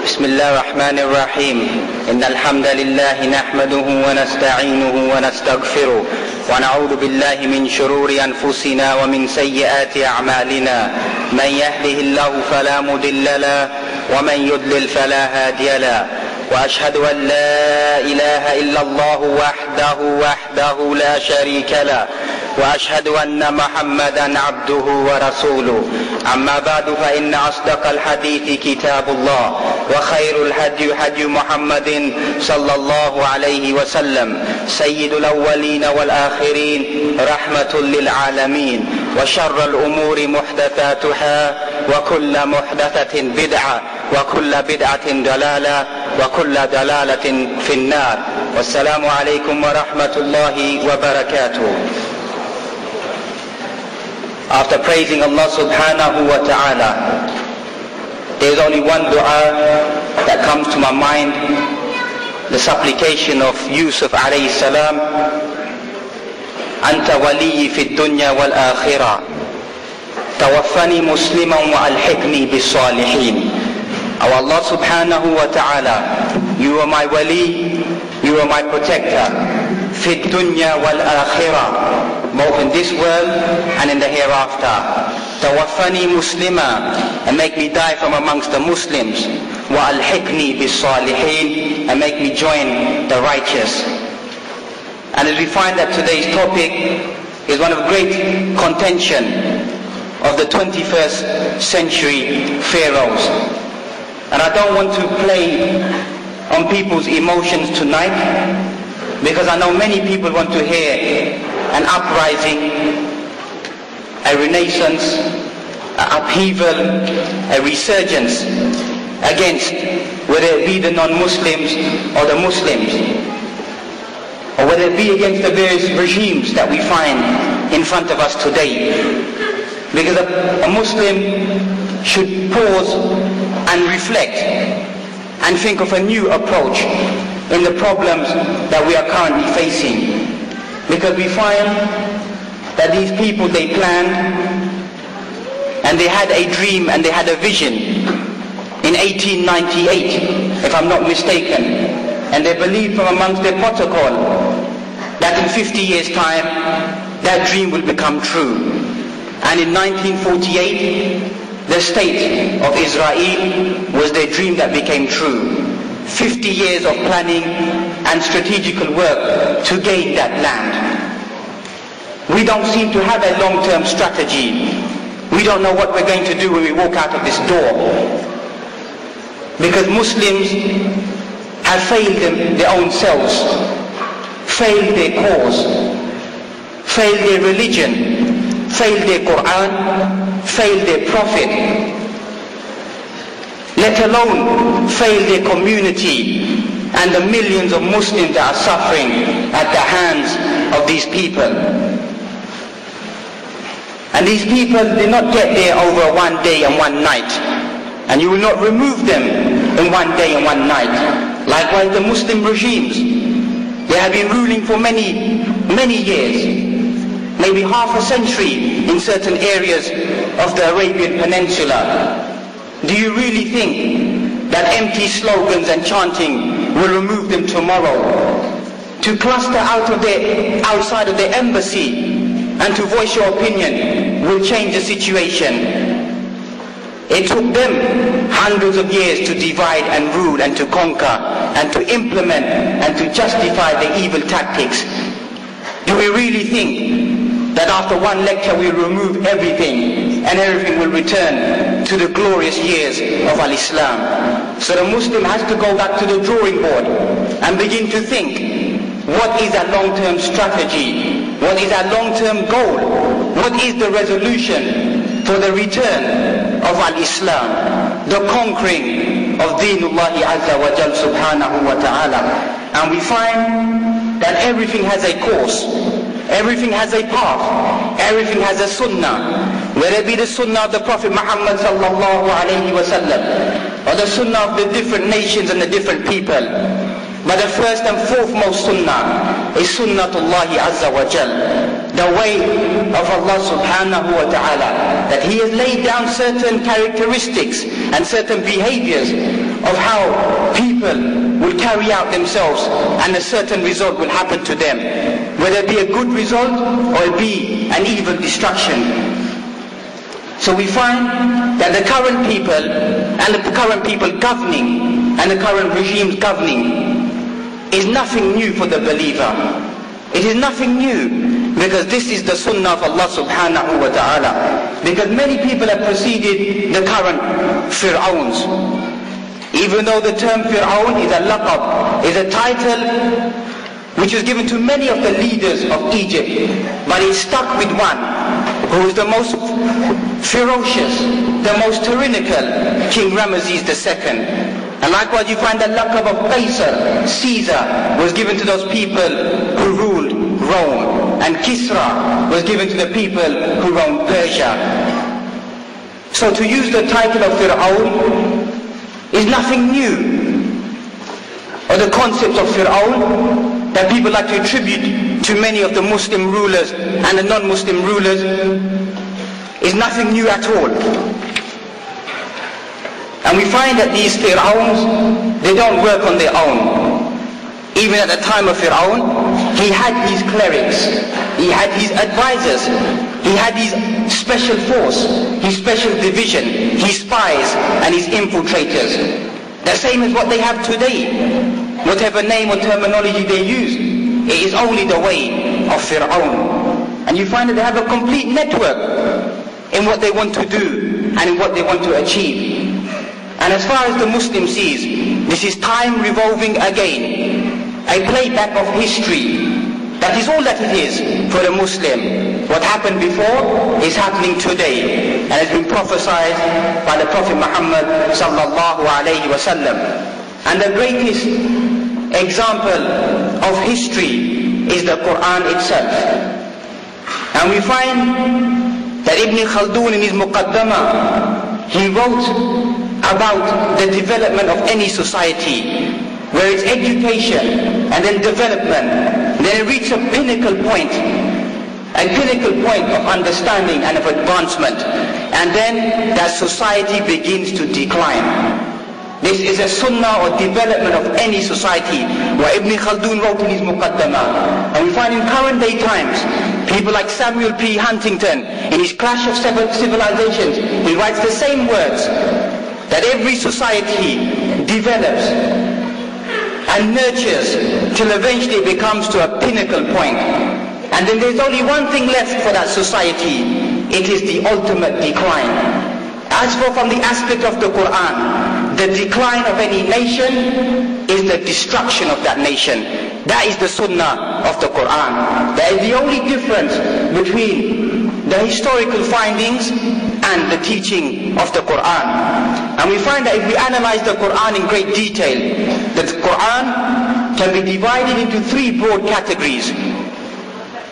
بسم الله الرحمن الرحيم إن الحمد لله نحمده ونستعينه ونستغفره ونعوذ بالله من شرور أنفسنا ومن سيئات أعمالنا من يهده الله فلا مضل له ومن يضلل فلا هادي له وأشهد أن لا إله إلا الله وحده لا شريك له وأشهد أن محمدا عبده ورسوله أما بعد فإن أصدق الحديث كتاب الله وخير الهدي هدي محمد صلى الله عليه وسلم سيد الأولين والآخرين رحمة للعالمين وشر الأمور محدثاتها وكل محدثة بدعة وكل بدعة ضلالة وكل ضلالة في النار والسلام عليكم ورحمة الله وبركاته. After praising Allah subhanahu wa ta'ala, there is only one dua that comes to my mind, the supplication of Yusuf alayhi salam, Anta waliyi fi dunya wal akhirah, tawaffani musliman wa alhiqni bis salihin. Oh Allah subhanahu wa ta'ala, you are my wali, you are my protector, fi dunya wal akhirah, both in this world and in the hereafter. Tawaffani muslima, and make me die from amongst the Muslims. Wa alhiqni bis salihin, and make me join the righteous. And as we find that today's topic is one of great contention of the 21st century Pharaohs. And I don't want to play on people's emotions tonight, because I know many people want to hear an uprising, a renaissance, an upheaval, a resurgence against whether it be the non-Muslims or the Muslims, or whether it be against the various regimes that we find in front of us today. Because a Muslim should pause and reflect and think of a new approach in the problems that we are currently facing. Because we find that these people, they planned and they had a dream and they had a vision in 1898, if I'm not mistaken. And they believed from amongst their protocol that in 50 years' time, that dream will become true. And in 1948, the state of Israel was their dream that became true. 50 years of planning and strategical work to gain that land. We don't seem to have a long-term strategy. We don't know what we're going to do when we walk out of this door. Because Muslims have failed their own selves, failed their cause, failed their religion, failed their Quran, failed their Prophet, let alone fail their community and the millions of Muslims that are suffering at the hands of these people. And these people did not get there over one day and one night. And you will not remove them in one day and one night. Likewise the Muslim regimes, they have been ruling for many years, maybe half a century in certain areas of the Arabian Peninsula. Do you really think that empty slogans and chanting will remove them tomorrow? To cluster outside of their embassy and to voice your opinion will change the situation. It took them hundreds of years to divide and rule and to conquer and to implement and to justify their evil tactics. Do we really think that after one lecture we will remove everything and everything will return to the glorious years of Al-Islam? So the Muslim has to go back to the drawing board and begin to think, what is our long-term strategy? What is our long-term goal? What is the resolution for the return of Al-Islam, the conquering of Deenullahi Azza wa Jal subhanahu wa ta'ala? And we find that everything has a course, everything has a path, everything has a sunnah. Whether it be the sunnah of the Prophet Muhammad sallallahu alayhi wa sallam, or the sunnah of the different nations and the different people. But the first and foremost sunnah is sunnatullahi azza wa jal. the way of Allah subhanahu wa ta'ala, that He has laid down certain characteristics and certain behaviors of how people will carry out themselves, and a certain result will happen to them, whether it be a good result or it be an evil destruction. So we find that the current people and the current people governing and the current regimes governing is nothing new for the believer. It is nothing new, because this is the sunnah of Allah subhanahu wa ta'ala. Because many people have preceded the current Pharoahs. Even though the term Fir'aun is a laqab, is a title which was given to many of the leaders of Egypt, but it stuck with one who is the most ferocious, the most tyrannical, King Ramesses II. And likewise you find the laqab of Qaisar, Caesar, was given to those people who ruled Rome, and Kisra was given to the people who ruled Persia. So to use the title of Fir'aun is nothing new. Or the concepts of Fir'aun that people like to attribute to many of the Muslim rulers and the non-Muslim rulers is nothing new at all. And we find that these Fir'auns, they don't work on their own. Even at the time of Fir'aun, he had his clerics, he had his advisors, he had his special force, his special division, his spies and his infiltrators. The same as what they have today. Whatever name or terminology they use, it is only the way of Fir'aun. And you find that they have a complete network in what they want to do and in what they want to achieve. And as far as the Muslim sees, this is time revolving again, a playback of history. That is all that it is for the Muslim. What happened before is happening today, and has been prophesied by the Prophet Muhammad sallallahu alayhi wa sallam. And the greatest example of history is the Quran itself. And we find that Ibn Khaldun in his Muqaddamah, he wrote about the development of any society, where it's education and then development, then it reaches a pinnacle point of understanding and of advancement, and then that society begins to decline. This is a sunnah or development of any society, what Ibn Khaldun wrote in his Muqaddamah. And we find in current day times, people like Samuel P. Huntington, in his Clash of Civilizations, he writes the same words, that every society develops and nurtures till eventually it becomes to a pinnacle point. And then there's only one thing left for that society, it is the ultimate decline. As for from the aspect of the Quran, the decline of any nation is the destruction of that nation. That is the sunnah of the Quran. That is the only difference between the historical findings and the teaching of the Quran. And we find that if we analyze the Quran in great detail, that the Quran can be divided into three broad categories.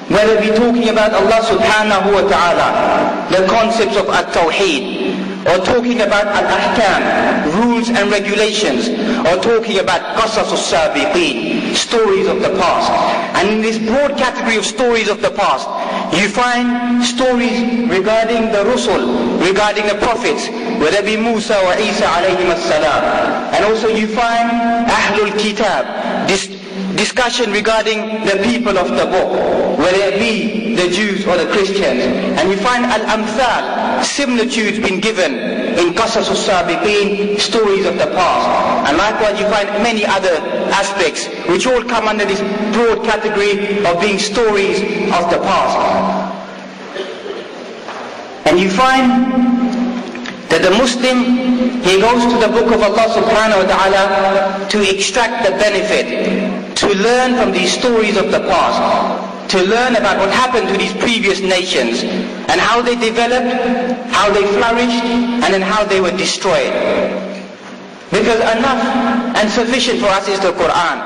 Whether we talking about Allah subhanahu wa ta'ala, the concepts of at-tawheed, or talking about al-ahkam, rules and regulations, or talking about qasas as-sabiqeen, stories of the past. And in this broad category of stories of the past, you find stories regarding the Rusul, regarding the prophets, whether it be Musa or Isa alayhim as-salam. And also you find Ahlul Kitab, discussion regarding the people of the book, whether it be the Jews or the Christians. And you find al-amthal, similitudes being given in qasas as-sabiqeen, stories of the past. And likewise you find many other aspects which all come under this broad category of being stories of the past. And you find that the Muslim, he goes to the book of Allah subhanahu wa ta'ala to extract the benefit, to learn from these stories of the past, to learn about what happened to these previous nations, and how they developed, how they flourished, and then how they were destroyed. Because enough and sufficient for us is the Quran.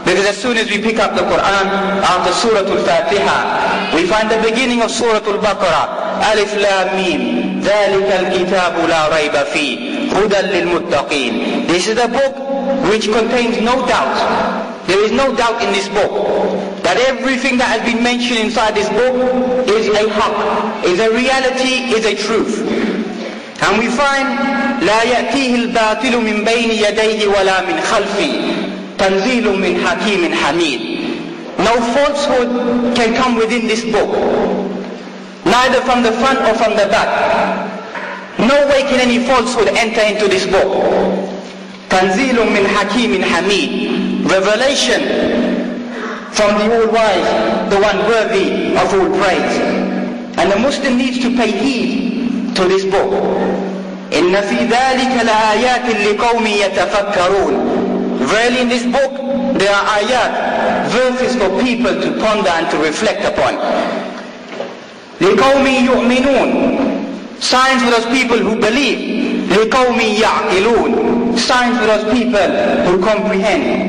Because as soon as we pick up the Quran after Surah Al-Fatiha, we find the beginning of Surah Al-Baqarah, Alif Lam Mim, ذَلِكَ الْكِتَابُ لَا رَيْبَ فِيهِ هدى للمتقين. This is a book which contains no doubt. There is no doubt in this book that everything that has been mentioned inside this book is a haqq, is a reality, is a truth. And we find لا يأتيه الباطل من بين يديه ولا من خلفه تنزيل من حكيم حميد. No falsehood can come within this book, neither from the front or from the back. No way can any falsehood enter into this book. تنزيل من حكيم حميد. Revelation from the All-Wise, the one worthy of all praise. And the Muslim needs to pay heed to this book. إن في ذلك لآيات لقوم يتفكرون. Verily in this book there are ayat, verses for people to ponder and to reflect upon. لقوم يؤمنون. Signs for those people who believe. لقوم يعقلون. Signs for those people who comprehend.